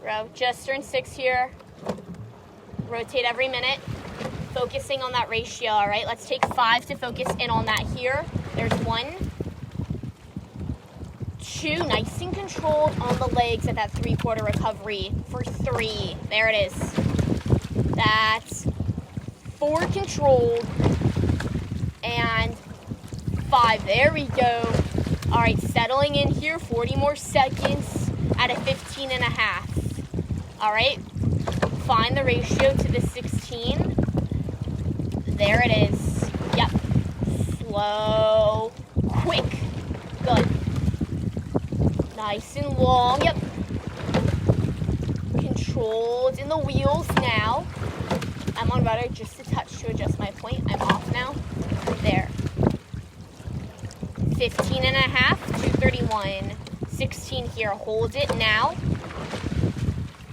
Row, just turn 6 here. Rotate every minute. Focusing on that ratio, all right? Let's take 5 to focus in on that here. There's 1, 2, nice and controlled on the legs at that 3/4 recovery for 3. There it is. That's 4 controlled and 5. There we go. All right, settling in here, 40 more seconds at a 15.5. All right, find the ratio to the 16. There it is. Yep. Slow, quick. Good. Nice and long. Yep. Controlled in the wheels now. I'm on rudder just a touch to adjust my point. I'm off now. There. 15.5, 231. 16 here. Hold it now.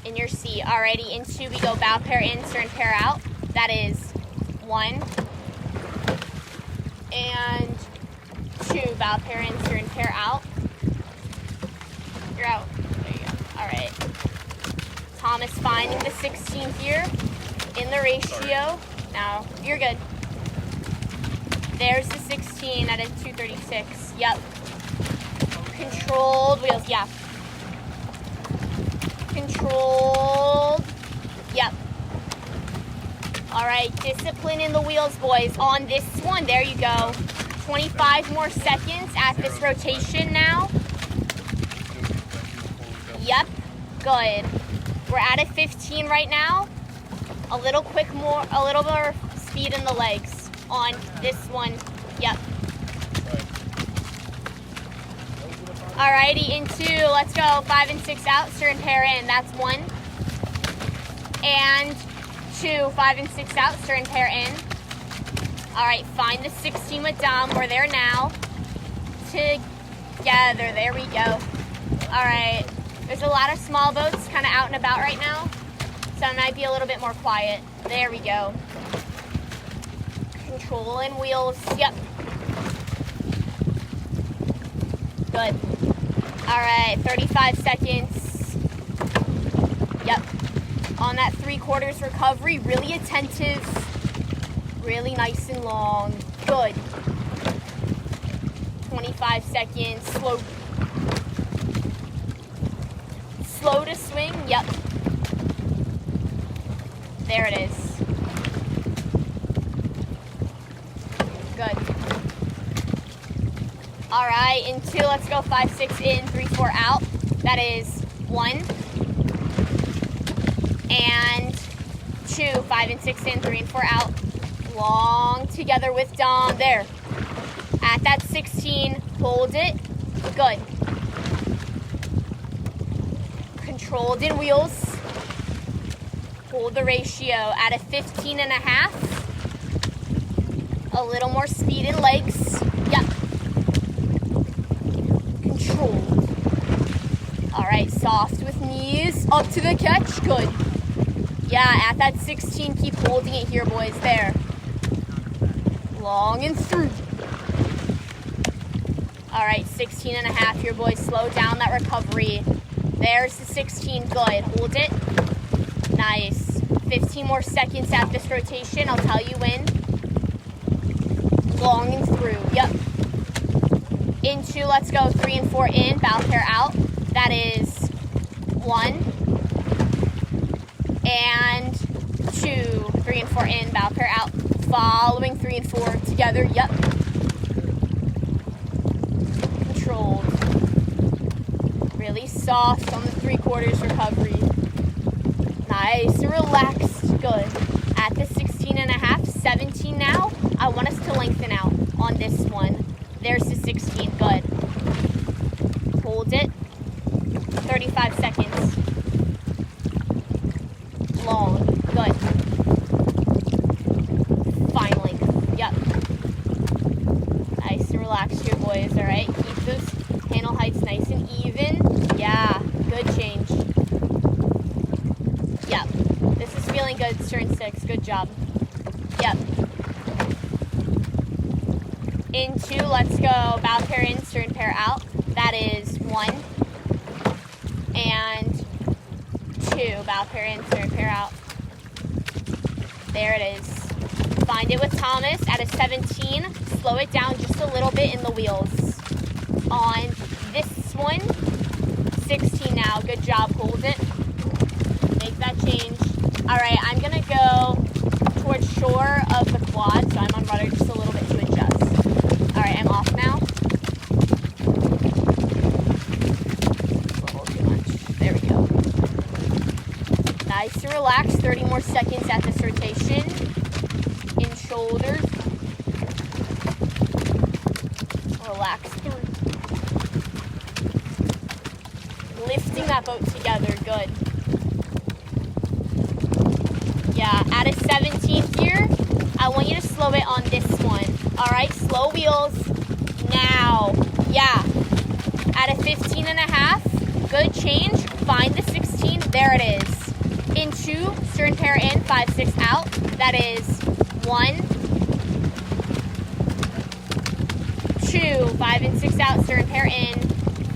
In your seat. Alrighty, in 2 we go bow pair in, stern pair out. That is 1 and 2. Bow pair in, stern pair out. You're out. There you go. Alright. Thomas finding the 16 here in the ratio. Now, you're good. There's the 16 at a 236. Yep. Controlled wheels. Yeah. Controlled. Yep. All right, discipline in the wheels, boys. On this one, there you go. 25 more seconds at this rotation now. Yep, good. We're at a 15 right now. A little more speed in the legs on this one. Yep. Alrighty, in 2, let's go. 5 and 6 out, stern pair in. That's 1 and 2. 5 and 6 out, stern pair in. All right, find the 16 with Dom. We're there now. Together, there we go. All right, there's a lot of small boats kind of out and about right now, so it might be a little bit more quiet. There we go. Controlling wheels, yep. Good. All right, 35 seconds. Yep. On that 3/4 recovery, really attentive, really nice and long. Good. 25 seconds, slow to swing, yep. There it is. Good. All right, in 2, let's go 5, 6 in, 3, 4 out. That is 1 and 2, 5 and 6 in, 3 and 4 out. Long together with Dom. There. At that 16, hold it. Good. Controlled in wheels. Hold the ratio at a 15.5. A little more speed in legs. Yep. Controlled. All right, soft with knees. Up to the catch. Good. Yeah, at that 16, keep holding it here, boys. There. Long and through. All right, 16.5 here, boys. Slow down that recovery. There's the 16. Good. Hold it. Nice. 15 more seconds at this rotation. I'll tell you when. Long and through. Yep. In 2, let's go. 3 and 4 in. Bow pair out. That is 1 and 2. 3 and 4 in. Bow pair out. Following 3 and 4 together. Yep. Controlled. Really soft on the 3/4 recovery. Nice and relaxed. Good. At the 16.5, 17 now. I want us to lengthen out on this one. There's the 16. Good. Hold it. 35 seconds. Long. Good. Fine length. Yep. Nice and relaxed here, boys. All right. Keep those handle heights nice and even. Yeah. Good change. Yep. This is feeling good. Turn 6. Good job. Yep. In 2, let's go. Bow pair in, stern pair out. That is 1 and 2, bow pair in, turn pair out. There it is. Find it with Thomas at a 17. Slow it down just a little bit in the wheels. On this one, 16 now. Good job, hold it. Make that change. All right, I'm gonna go towards shore of the quad, so I'm on rudder just a little bit to adjust. All right, I'm off now. There we go. Nice to relax. 30 more seconds at this rotation. In shoulders. Relax through. Lifting that boat together. Good. Yeah, at a 17 here, I want you to slow it on this one. All right, slow wheels now. Yeah, at a 15 and a half, good change. Find the 16, there it is. In 2, stern pair in, 5, 6 out. That is 1, 2, 5 and 6 out, stern pair in.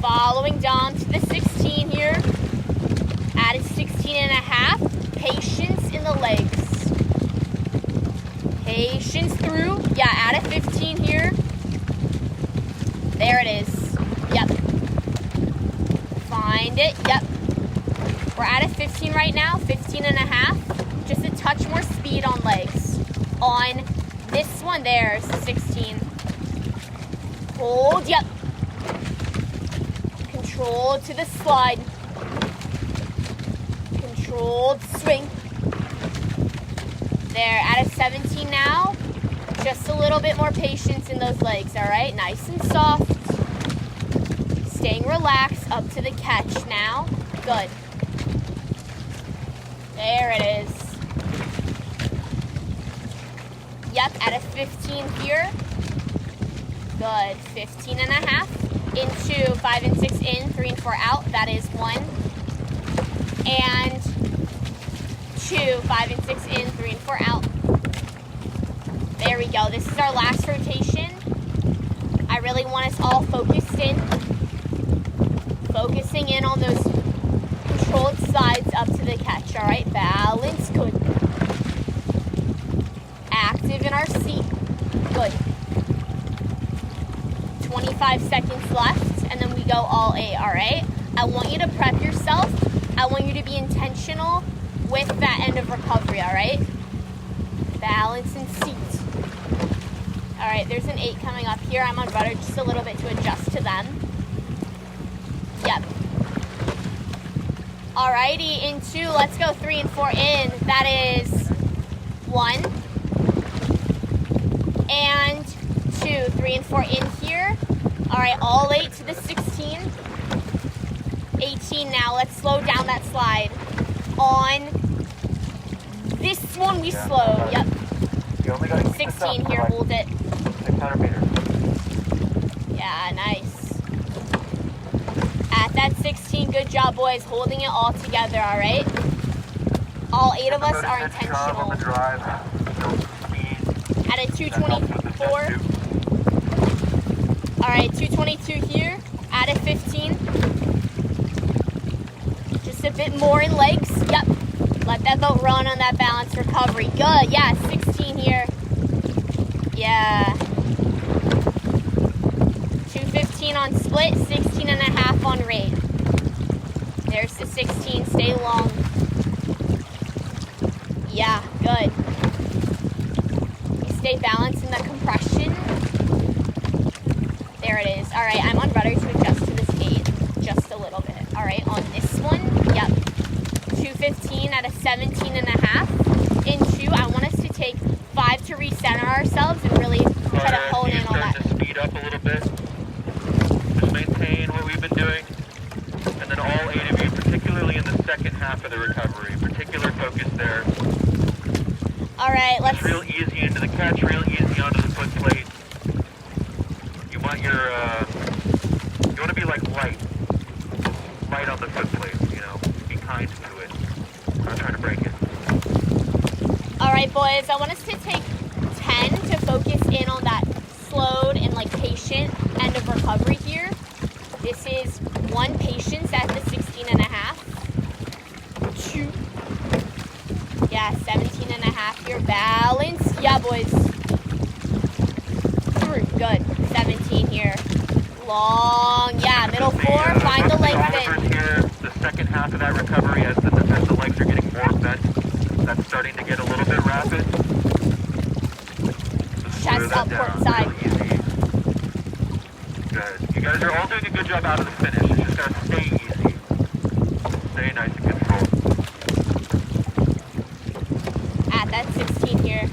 Following Dom to the 16 here. At a 16 and a half, patience in the legs. Patience through. Yeah, at a 15 here. There it is. Yep. Find it. Yep. We're at a 15 right now. 15 and a half. Just a touch more speed on legs. On this one, there's 16. Hold. Yep. Control to the slide. Controlled swing. There, at a 17 now. Just a little bit more patience in those legs, all right? Nice and soft. Staying relaxed up to the catch now. Good. There it is. Yep, at a 15 here. Good, 15 and a half. Into 5 and 6 in, 3 and 4 out. That is 1. And 2, 5 and 6 in, 3 and 4 out. There we go. This is our last rotation. I really want us all focused in. Focusing in on those controlled slides up to the catch. All right, balance, good. Active in our seat, good. 25 seconds left, and then we go all 8, all right? I want you to prep yourself. I want you to be intentional with that end of recovery, all right? Balance and seat. All right, there's an 8 coming up here. I'm on rudder just a little bit to adjust to them. Yep. Alrighty, in 2, let's go 3 and 4 in. That is 1. And 2, 3 and 4 in here. All right, all 8 to the 16. 18 now, let's slow down that slide. On this one we slow, yep. 16 here, hold it. 600 meters. Yeah, nice. At that 16, good job, boys, holding it all together, all right? All 8 of us are intentional. At a 224. All right, 222 here. At a 15. Just a bit more in legs. Yep. Let that boat run on that balance recovery. Good. Yeah, 16 here. Yeah. 215 on split, 16 and a half on rate. There's the 16. Stay long. Yeah, good. Stay balanced in the compression. There it is. All right, I'm on rudder to adjust to this gate just a little bit. All right, on this one, yep. 215 at a 17 and a half. In 2, I want us to take 5 to recenter ourselves and really try to hone in on that. To speed up a little bit. Just maintain what we've been doing. And then all 8 of you, particularly in the second half of the recovery, particular focus there. All right, let's... Just real easy into the catch, real easy onto the foot plate. You want your, you want to be like light on the foot plate, you know, be kind to it. I'm not trying to break it. All right, boys, I want us to take 10 to focus in on that slowed and like patient end of recovery here. This is 1 patience at the 16 and a half. 2. Yeah, 17 and a half here. Balance. Yeah, boys. Through. Good. 17 here. Long. Yeah, middle 4. Find the legs in. Here, the second half of that recovery, as the legs are getting more bent, that's starting to get a little bit rapid. Chest up, port side. Really easy. Good. You guys are all doing a good job out of the finish. It's just gotta stay easy. Stay nice and controlled. That's 16 here.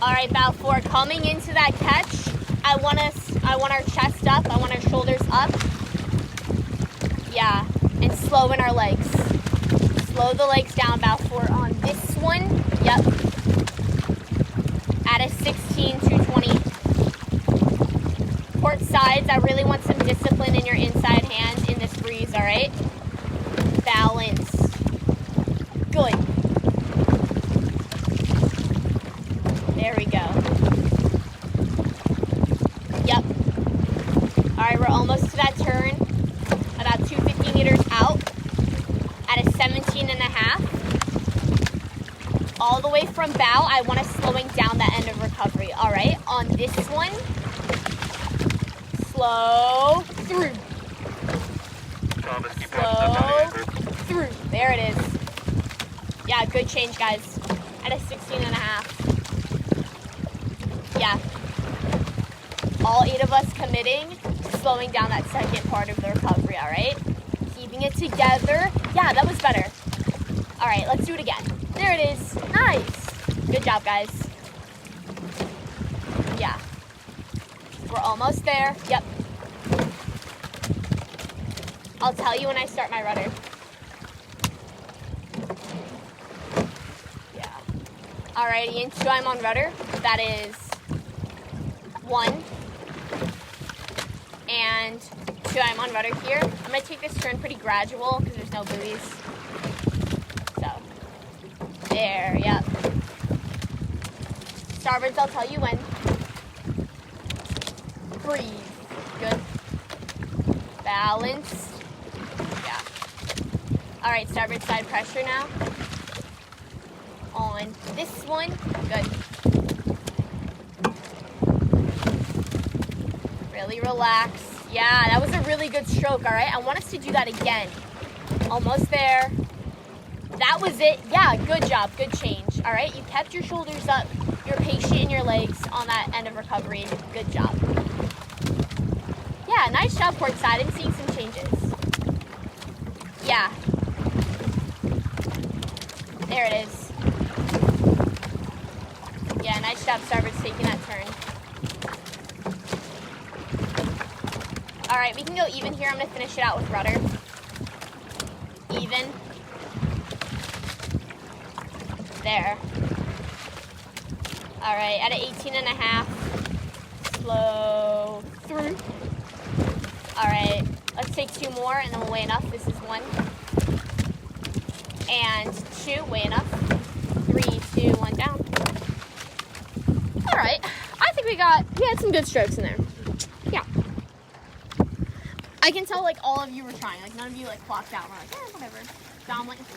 All right, bow 4. Coming into that catch, I want our chest up. I want our shoulders up. Yeah, and slow in our legs. Slow the legs down, bow 4 on this one. Yep. At a 16, 220. Port sides, I really want some discipline in your inside hand in this breeze, all right? Balance. Good. There we go. Yep. All right, we're almost to that turn. About 250 meters out at a 17 and a half. All the way from bow, I want us slowing down that end of recovery. All right, on this one, slow through. Thomas, keep Slow through. There it is. Yeah, good change, guys. At a 16 and a half. Yeah. All 8 of us committing to slowing down that second part of the recovery, all right? Keeping it together. Yeah, that was better. All right, let's do it again. There it is. Nice. Good job, guys. Yeah. We're almost there. Yep. I'll tell you when I start my rudder. Yeah. Alrighty, in 2 I'm on rudder. That is 1. And 2 I'm on rudder here. I'm gonna take this turn pretty gradual because there's no buoys. So, there, yep. Starboards, I'll tell you when. Breathe. Good. Balance. Yeah. All right, starboard side pressure now. On this one. Good. Really relax. Yeah, that was a really good stroke, all right? I want us to do that again. Almost there. That was it. Yeah, good job. Good change. All right, you kept your shoulders up. You're patient in your legs on that end of recovery. Good job. Yeah, nice job, port side. I'm seeing some changes. Yeah. There it is. Yeah, nice job, starboard, taking that turn. All right, we can go even here. I'm going to finish it out with rudder. Even. There. All right, at an 18 and a half. Slow through. All right, let's take 2 more and then we'll weigh enough. This is 1. And 2, weigh enough. 3, 2, 1, down. All right, I think we had some good strokes in there. Yeah. I can tell like all of you were trying. Like none of you like clocked out and were like, whatever. Dom went and